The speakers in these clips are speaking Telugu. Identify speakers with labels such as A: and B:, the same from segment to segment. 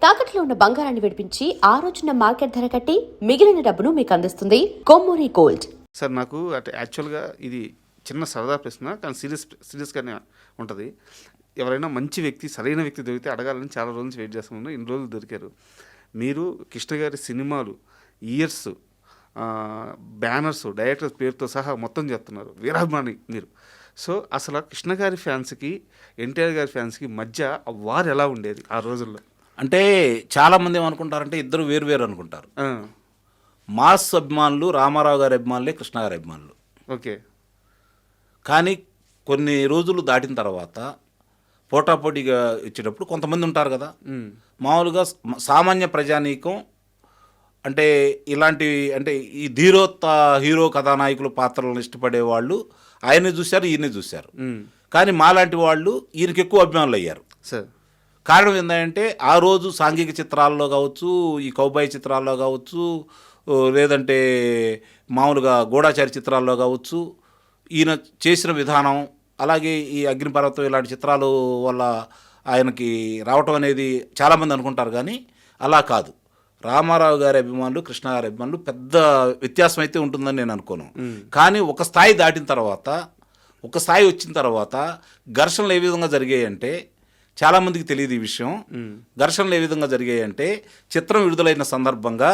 A: తాకట్లో ఉన్న బంగారాన్ని విడిపించి ఆ రోజున మార్కెట్ ధర కట్టి మిగిలిన డబ్బును మీకు అందిస్తుంది కొమ్మూరి గోల్డ్.
B: సార్ నాకు అంటే యాక్చువల్గా ఇది చిన్న సరదా ప్రశ్న, కానీ సీరియస్గానే ఉంటుంది. ఎవరైనా మంచి వ్యక్తి, సరైన వ్యక్తి దొరికితే అడగాలని చాలా రోజుల నుంచి వెయిట్ చేస్తున్నాను. ఇన్ని రోజులు దొరికారు. మీరు కృష్ణ గారి సినిమాలు, ఇయర్స్, బ్యానర్స్, డైరెక్టర్స్ పేరుతో సహా మొత్తం చెప్తున్నారు. వీరాభిమాని మీరు. సో అసలు కృష్ణ గారి ఫ్యాన్స్కి, ఎన్టీఆర్ గారి ఫ్యాన్స్కి మధ్య వారు ఎలా ఉండేది ఆ రోజుల్లో?
C: అంటే చాలామంది ఏమనుకుంటారంటే ఇద్దరు వేరు వేరు అనుకుంటారు. మాస్ అభిమానులు రామారావు గారి అభిమానులే కృష్ణ గారి అభిమానులు.
B: ఓకే.
C: కానీ కొన్ని రోజులు దాటిన తర్వాత పోటాపోటీగా ఇచ్చేటప్పుడు కొంతమంది ఉంటారు కదా, మామూలుగా సామాన్య ప్రజానీకం అంటే ఇలాంటి అంటే ఈ హీరో కథానాయకుల పాత్రలను ఇష్టపడే వాళ్ళు ఆయనే చూశారు, ఈయనే చూశారు. కానీ మాలాంటి వాళ్ళు ఈయనకి ఎక్కువ అభిమానులు అయ్యారు.
B: సార్
C: కారణం ఏంటంటే ఆ రోజు సాంఘిక చిత్రాల్లో కావచ్చు, ఈ కౌబాయ్ చిత్రాల్లో కావచ్చు, లేదంటే మామూలుగా గూఢాచారి చిత్రాల్లో కావచ్చు, ఈయన చేసిన విధానం, అలాగే ఈ అగ్నిపర్వతం ఇలాంటి చిత్రాలు వల్ల ఆయనకి రావటం అనేది చాలామంది అనుకుంటారు. కానీ అలా కాదు. రామారావు గారి అభిమానులు, కృష్ణ గారి అభిమానులు పెద్ద వ్యత్యాసం అయితే ఉంటుందని నేను అనుకోను. కానీ ఒక స్థాయి దాటిన తర్వాత, ఒక స్థాయి వచ్చిన తర్వాత ఘర్షణలు ఏ విధంగా జరిగాయంటే చాలామందికి తెలియదు ఈ విషయం. ఘర్షణలు ఏ విధంగా జరిగాయంటే చిత్రం విడుదలైన సందర్భంగా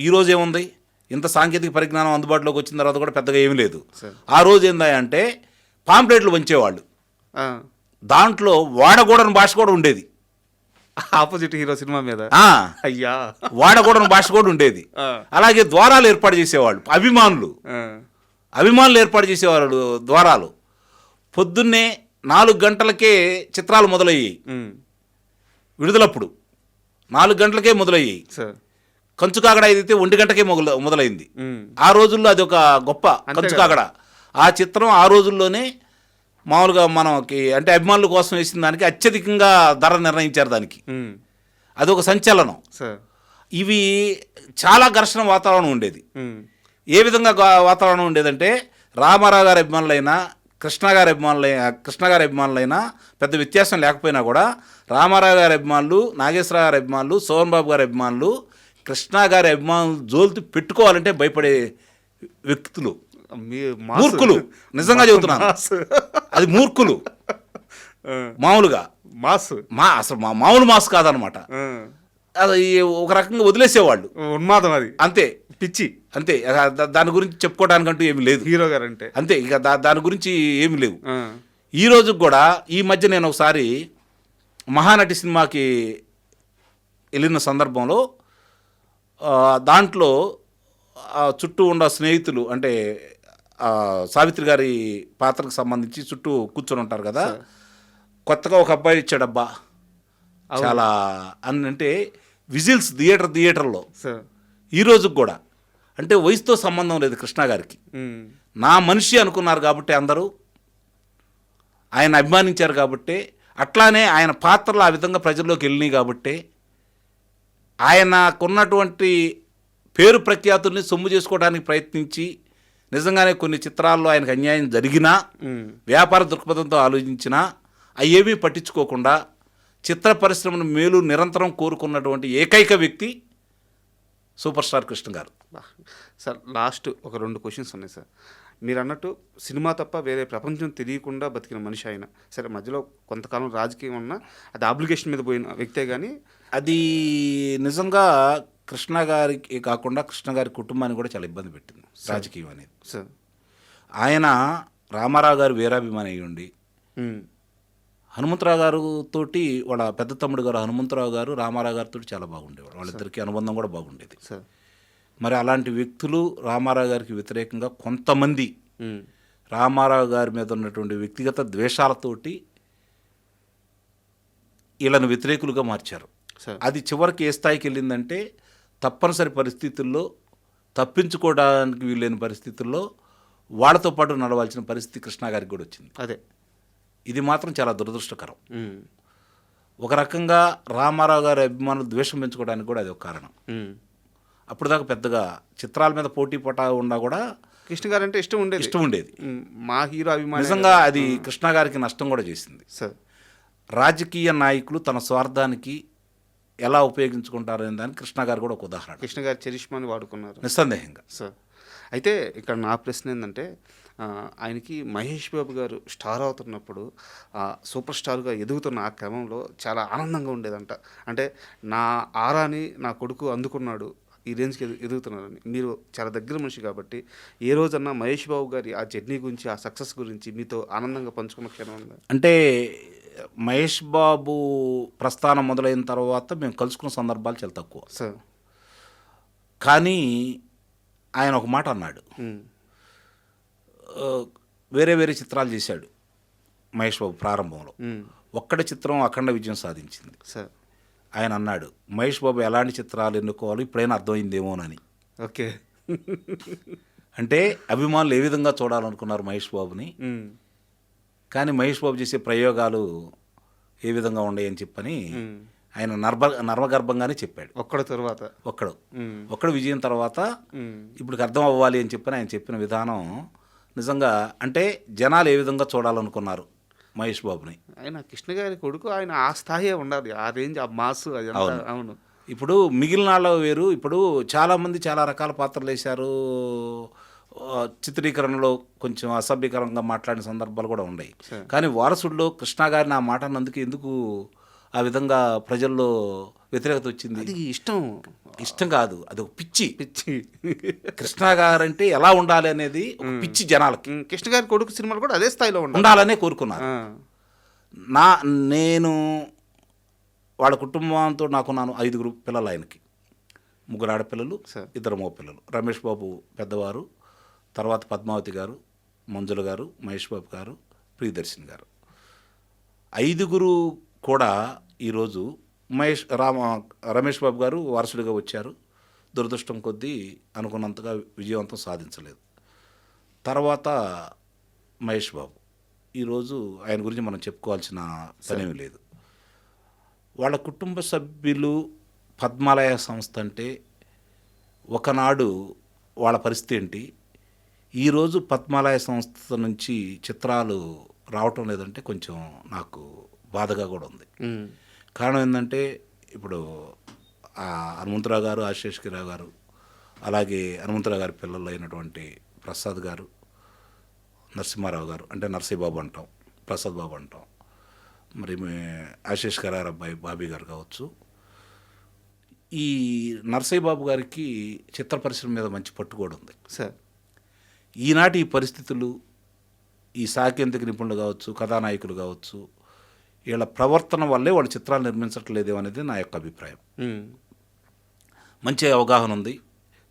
C: ఈ రోజు ఏముంది, ఇంత సాంకేతిక పరిజ్ఞానం అందుబాటులోకి వచ్చిన తర్వాత కూడా పెద్దగా ఏమీ లేదు. ఆ రోజు ఏందంటే పాంప్లెట్లు వంచేవాళ్ళు. దాంట్లో వాడకూడని భాష కూడా ఉండేది.
B: ఆపోజిట్ హీరో సినిమా మీద అయ్యా
C: వాడకూడని భాష కూడా ఉండేది. అలాగే ద్వారాలు ఏర్పాటు చేసేవాళ్ళు. అభిమానులు ఏర్పాటు చేసేవాళ్ళు ద్వారాలు. పొద్దున్నే 4 గంటలకే చిత్రాలు మొదలయ్యాయి. విడుదలప్పుడు 4 గంటలకే మొదలయ్యాయి. కంచుకాగడ అయితే 1 గంటకే మొదలైంది. ఆ రోజుల్లో అది ఒక గొప్ప కంచుకాగడ. ఆ చిత్రం ఆ రోజుల్లోనే మామూలుగా మనకి అంటే అభిమానుల కోసం వేసిన దానికి అత్యధికంగా ధర నిర్ణయించారు దానికి. అది ఒక సంచలనం. ఇవి చాలా ఘర్షణ వాతావరణం ఉండేది. ఏ విధంగా వాతావరణం ఉండేదంటే రామారావు గారి అభిమానులైనా, కృష్ణ గారి అభిమానులైనా పెద్ద వ్యత్యాసం లేకపోయినా కూడా రామారావు గారి అభిమానులు, నాగేశ్వరరావు గారి అభిమానులు, సోహన్ బాబు గారి అభిమానులు కృష్ణ గారి అభిమానులు జోలితో పెట్టుకోవాలంటే భయపడే వ్యక్తులు. మూర్ఖులు, నిజంగా చెబుతున్నాను. అది మూర్ఖులు. మామూలుగా అసలు మామూలు మాస్ కాదనమాట. అది ఒక రకంగా వదిలేసేవాళ్ళు.
B: ఉన్మాదం అది.
C: అంతే,
B: పిచ్చి
C: అంతే. దాని గురించి చెప్పుకోవడానికంటూ ఏమి లేదు.
B: హీరో గారు అంటే
C: అంతే. ఇక దాని గురించి ఏమి లేవు. ఈ రోజు కూడా ఈ మధ్య నేను ఒకసారి మహానటి సినిమాకి వెళ్ళిన సందర్భంలో దాంట్లో చుట్టూ ఉన్న స్నేహితులు అంటే సావిత్రి గారి పాత్రకు సంబంధించి చుట్టూ కూర్చొని ఉంటారు కదా. కొత్తగా ఒక అబ్బాయి ఇచ్చాడబ్బా చాలా అంటే విజిల్స్ థియేటర్లో ఈ రోజుకి కూడా. అంటే వయసుతో సంబంధం లేదు కృష్ణ గారికి. నా మనిషి అనుకున్నారు కాబట్టి అందరూ ఆయన అభిమానించారు కాబట్టి, అట్లానే ఆయన పాత్రలు ఆ విధంగా ప్రజల్లోకి వెళ్ళినాయి కాబట్టి, ఆయనకున్నటువంటి పేరు ప్రఖ్యాతుల్ని సొమ్ము చేసుకోవడానికి ప్రయత్నించి నిజంగానే కొన్ని చిత్రాల్లో ఆయనకు అన్యాయం జరిగినా, వ్యాపార దృక్పథంతో ఆలోచించినా అవేమీ పట్టించుకోకుండా చిత్ర పరిశ్రమను మేలు నిరంతరం కోరుకున్నటువంటి ఏకైక వ్యక్తి సూపర్ స్టార్ కృష్ణ గారు.
B: సార్ లాస్ట్ ఒక 2 క్వశ్చన్స్ ఉన్నాయి సార్. మీరు అన్నట్టు సినిమా తప్ప వేరే ప్రపంచం తెలియకుండా బతికిన మనిషి ఆయన. సరే, మధ్యలో కొంతకాలం రాజకీయం ఉన్నా అది అప్లికేషన్ మీద పోయిన వ్యక్తే. కానీ
C: అది నిజంగా కృష్ణ గారికి కాకుండా కృష్ణ గారి కుటుంబాన్ని కూడా చాలా ఇబ్బంది పెట్టింది రాజకీయం అనేది.
B: సార్
C: ఆయన రామారావు గారు వీరాభిమాని అయ్యి ఉండి, హనుమంతరావు గారు తోటి వాళ్ళ పెద్ద తమ్ముడు గారు హనుమంతరావు గారు రామారావు గారితో చాలా బాగుండేవాడు. వాళ్ళిద్దరికి అనుబంధం కూడా బాగుండేది. మరి అలాంటి వ్యక్తులు రామారావు గారికి వ్యతిరేకంగా కొంతమంది రామారావు గారి మీద ఉన్నటువంటి వ్యక్తిగత ద్వేషాలతోటి వీళ్ళని వ్యతిరేకులుగా మార్చారు. అది చివరికి ఏ స్థాయికి వెళ్ళిందంటే తప్పనిసరి పరిస్థితుల్లో, తప్పించుకోవడానికి వీలైన పరిస్థితుల్లో వాళ్ళతో పాటు నడవాల్సిన పరిస్థితి కృష్ణ గారికి కూడా వచ్చింది.
B: అదే,
C: ఇది మాత్రం చాలా దురదృష్టకరం. ఒక రకంగా రామారావు గారి అభిమానులు ద్వేషం పెంచుకోవడానికి కూడా అది ఒక కారణం. అప్పుడు దాకా పెద్దగా చిత్రాల మీద పోటీ పటా ఉన్నా కూడా
B: కృష్ణ గారు అంటే ఇష్టం ఉండేది.
C: మా
B: హీరో అభిమాని.
C: నిజంగా అది కృష్ణ గారికి నష్టం కూడా చేసింది. రాజకీయ నాయకులు తన స్వార్థానికి ఎలా ఉపయోగించుకుంటారు అనే దానికి కృష్ణ గారు కూడా ఒక ఉదాహరణ.
B: కృష్ణ గారు చరిష్మాని వాడుకున్నారు
C: నిస్సందేహంగా.
B: సార్. అయితే ఇక్కడ నా ప్రశ్న ఏంటంటే ఆయనకి మహేష్ బాబు గారు స్టార్ అవుతున్నప్పుడు సూపర్ స్టార్గా ఎదుగుతున్న ఆ క్రమంలో చాలా ఆనందంగా ఉండేదంట. అంటే నా ఆరాని నా కొడుకు అందుకున్నాడు, ఈ రేంజ్కి ఎదుగుతున్నారని. మీరు చాలా దగ్గర మనిషి కాబట్టి ఏ రోజన్నా మహేష్ బాబు గారి ఆ జర్నీ గురించి, ఆ సక్సెస్ గురించి మీతో ఆనందంగా పంచుకున్న క్షణం ఉందా?
C: అంటే మహేష్ బాబు ప్రస్థానం మొదలైన తర్వాత మేము కలుసుకున్న సందర్భాలు చాలా తక్కువ
B: సార్.
C: కానీ ఆయన ఒక మాట అన్నాడు. వేరే వేరే చిత్రాలు చేశాడు మహేష్ బాబు ప్రారంభంలో. ఒక్కడి చిత్రం అఖండ విజయం సాధించింది
B: సార్.
C: ఆయన అన్నాడు, మహేష్ బాబు ఎలాంటి చిత్రాలు ఎన్నుకోవాలో ఇప్పుడైనా అర్థమైందేమోనని.
B: ఓకే.
C: అంటే అభిమానులు ఏ విధంగా చూడాలనుకున్నారు మహేష్ బాబుని, కానీ మహేష్ బాబు చేసే ప్రయోగాలు ఏ విధంగా ఉన్నాయని చెప్పని ఆయన నర్మగర్భంగానే చెప్పాడు. ఒక్కడు విజయం తర్వాత ఇప్పుడు అర్థం అవ్వాలి అని చెప్పని ఆయన చెప్పిన విధానం నిజంగా అంటే జనాలు ఏ విధంగా చూడాలనుకున్నారు మహేష్ బాబుని.
B: ఆయన కృష్ణ గారి కొడుకు, ఆయన ఆ స్థాయి ఉండాలి, ఆ రేంజ్, ఆ మాస్. అవును.
C: ఇప్పుడు మిగిలిన వాళ్ళు వేరు. ఇప్పుడు చాలామంది చాలా రకాల పాత్రలు వేశారు. చిత్రీకరణలో కొంచెం అసభ్యకరంగా మాట్లాడిన సందర్భాలు కూడా ఉన్నాయి. కానీ వారసుడిలో కృష్ణ గారిని ఆ మాట అన్నందుకు ఎందుకు ఆ విధంగా ప్రజల్లో వ్యతిరేకత వచ్చింది?
B: అది
C: ఇష్టం కాదు, అది ఒక పిచ్చి. కృష్ణ గారంటే ఎలా ఉండాలి అనేది ఒక పిచ్చి జనాలకి.
B: కృష్ణ గారి కొడుకు సినిమాలు కూడా అదే స్థాయిలో
C: ఉండాలనే కోరుకున్నారు. నేను వాళ్ళ కుటుంబంతో నాకున్నాను 5 పిల్లలు. ఆయనకి 3 ఆడపిల్లలు, 2 మగ పిల్లలు. రమేష్ బాబు పెద్దవారు, తర్వాత పద్మావతి గారు, మంజుల గారు, మహేష్ బాబు గారు, ప్రియదర్శిని గారు. 5 కూడా ఈరోజు రమేష్ బాబు గారు వారసుడిగా వచ్చారు. దురదృష్టం కొద్దీ అనుకున్నంతగా విజయవంతం సాధించలేదు. తర్వాత మహేష్ బాబు ఈరోజు ఆయన గురించి మనం చెప్పుకోవాల్సిన పనేమీ లేదు. వాళ్ళ కుటుంబ సభ్యులు పద్మాలయ సంస్థ అంటే ఒకనాడు వాళ్ళ పరిస్థితి ఏంటి, ఈరోజు పద్మాలయ సంస్థ నుంచి చిత్రాలు రావటం లేదంటే కొంచెం నాకు బాధగా కూడా ఉంది. కారణం ఏంటంటే ఇప్పుడు హనుమంతరావు గారు, ఆశేష్గిరావు గారు, అలాగే హనుమంతరావు గారి పిల్లలు అయినటువంటి ప్రసాద్ గారు, నరసింహారావు గారు, అంటే నరసింహబాబు అంటాం, ప్రసాద్ బాబు అంటాం, మరి ఆశేష్ గారు అబ్బాయి బాబీ గారు కావచ్చు. ఈ నరసింహబాబు గారికి చిత్ర పరిశ్రమ మీద మంచి పట్టు కూడా ఉంది
B: సార్.
C: ఈనాటి ఈ పరిస్థితులు, ఈ సాంకేతిక నిపుణులు కావచ్చు, కథానాయకులు కావచ్చు, వీళ్ళ ప్రవర్తన వల్లే వాళ్ళు చిత్రాలు నిర్మించట్లేదేమో అనేది నా యొక్క అభిప్రాయం. మంచి అవగాహన ఉంది,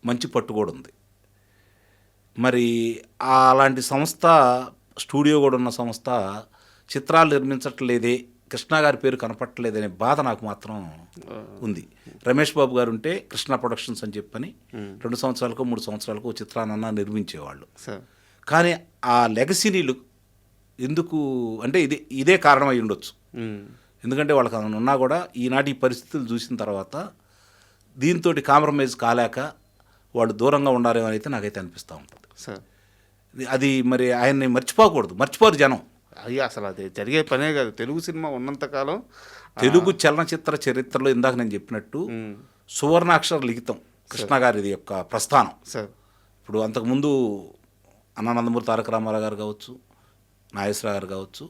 C: మంచి పట్టు కూడా ఉంది. మరి అలాంటి సంస్థ, స్టూడియో కూడా ఉన్న సంస్థ చిత్రాలు నిర్మించట్లేదే, కృష్ణ గారి పేరు కనపట్టలేదనే బాధ నాకు మాత్రం ఉంది. రమేష్ బాబు గారు ఉంటే కృష్ణ ప్రొడక్షన్స్ అని చెప్పని 2 సంవత్సరాలకు 3 సంవత్సరాలకు చిత్రాలన్నా నిర్మించేవాళ్ళు. కానీ ఆ లెగసీనీలు ఎందుకు అంటే ఇదే కారణం అయి ఉండొచ్చు. ఎందుకంటే వాళ్ళకి ఉన్నా కూడా ఈనాటి పరిస్థితులు చూసిన తర్వాత దీంతో కాంప్రమైజ్ కాలేక వాళ్ళు దూరంగా ఉండాలేమో అయితే నాకైతే అనిపిస్తూ ఉంటుంది. అది మరి ఆయన్ని మర్చిపోరు జనం.
B: అయ్యా అసలు అది జరిగే పనే కాదు. తెలుగు సినిమా ఉన్నంతకాలం,
C: తెలుగు చలనచిత్ర చరిత్రలో ఇందాక నేను చెప్పినట్టు సువర్ణాక్షర లిఖితం కృష్ణ గారి యొక్క ప్రస్థానం. ఇప్పుడు అంతకుముందు అన్నానందమూరి తారక రామారావు గారు కావచ్చు, నాగేశ్వరరావు గారు కావచ్చు,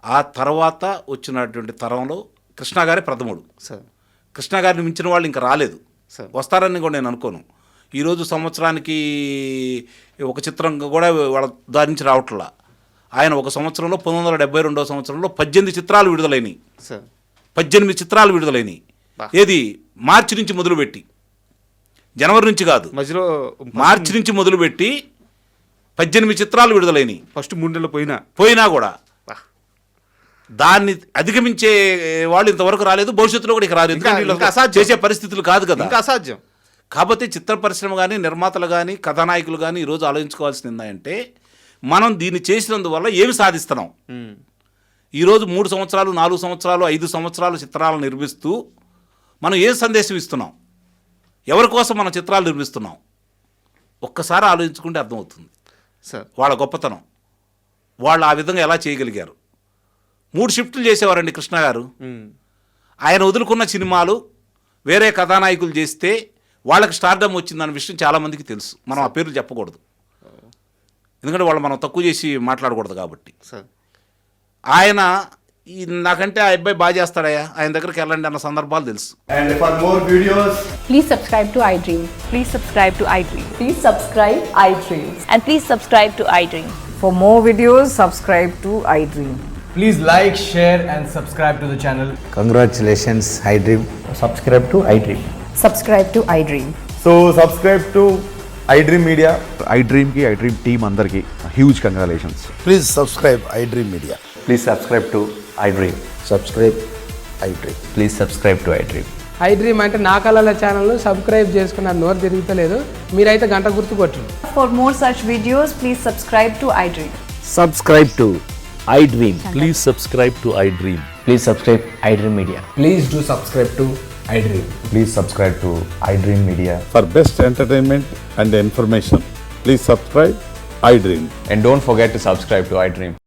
C: ఆ తర్వాత వచ్చినటువంటి తరంలో కృష్ణ గారే ప్రథముడు. కృష్ణ గారిని మించిన వాళ్ళు ఇంకా రాలేదు, వస్తారని కూడా నేను అనుకోను. ఈరోజు సంవత్సరానికి ఒక చిత్రం కూడా వాళ్ళ దాని నుంచి రావట్లా. ఆయన ఒక సంవత్సరంలో 1972 సంవత్సరంలో 18 చిత్రాలు విడుదలైనవి. 18 చిత్రాలు విడుదలైనవి. ఏది మార్చి నుంచి మొదలుపెట్టి, జనవరి నుంచి కాదు,
B: మధ్యలో
C: మార్చి నుంచి మొదలుపెట్టి 18 చిత్రాలు విడుదలైనవి.
B: ఫస్ట్ 3 నెలలు
C: పోయినా కూడా దాన్ని అధిగమించే వాళ్ళు ఇంతవరకు రాలేదు, భవిష్యత్తులో కూడా ఇక రాలేదు. చేసే పరిస్థితులు కాదు కదా,
B: అసాధ్యం.
C: కాబట్టి చిత్ర పరిశ్రమ కానీ, నిర్మాతలు కానీ, కథానాయకులు కానీ ఈరోజు ఆలోచించుకోవాల్సింది ఏంటంటే మనం దీన్ని చేసినందువల్ల ఏమి సాధిస్తున్నాం. ఈరోజు 3 సంవత్సరాలు, 4 సంవత్సరాలు, 5 సంవత్సరాలు చిత్రాలు నిర్మిస్తూ మనం ఏ సందేశం ఇస్తున్నాం, ఎవరి కోసం మనం చిత్రాలు నిర్మిస్తున్నాం, ఒక్కసారి ఆలోచించుకుంటే అర్థమవుతుంది వాళ్ళ గొప్పతనం. వాళ్ళు ఆ విధంగా ఎలా చేయగలిగారు. 3 షిఫ్ట్లు చేసేవారండి కృష్ణ గారు.
B: ఉమ్.
C: ఆయన వదులుకున్న సినిమాలు వేరే కథానాయకులు చేస్తే వాళ్ళకి స్టార్డమ్ వచ్చిందన్న విషయం చాలామందికి తెలుసు. మనం ఆ పేర్లు చెప్పకూడదు, ఎందుకంటే వాళ్ళు మనం తక్కువ చేసి మాట్లాడకూడదు కాబట్టి.
B: సార్
C: ఆయన నాకంటే ఆ అబ్బాయి బాగా చేస్తాడయ్యా, ఆయన దగ్గరికి వెళ్ళండి అన్న సందర్భాలు తెలుసు.
D: And for more videos,
E: Please subscribe to iDream. Please subscribe to iDream.
F: Please subscribe iDream.
E: And please subscribe to iDream.
F: For more videos, subscribe to iDream.
D: please like, share and subscribe to the channel.
G: Congratulations, iDream.
H: Subscribe to iDream.
F: Subscribe to iDream.
D: So subscribe to iDream Media.
I: iDream team అందరికి huge congratulations.
G: Please subscribe iDream Media.
H: Please subscribe to iDream.
G: Subscribe iDream.
H: Please subscribe to iDream.
J: iDream అంటే నా కళల ఛానల్ను సబ్స్క్రైబ్ చేసుకున్న నోరు తిరుగుతలేదు, మీరైతే గంట గుర్తు కొట్టండి.
F: For more such videos, please subscribe to iDream.
H: Subscribe to iDream. Please subscribe to iDream. Please subscribe iDream Media.
D: Please do subscribe to iDream.
I: Please subscribe to iDream Media.
K: For best entertainment and information, please subscribe iDream.
H: And don't forget to subscribe to iDream.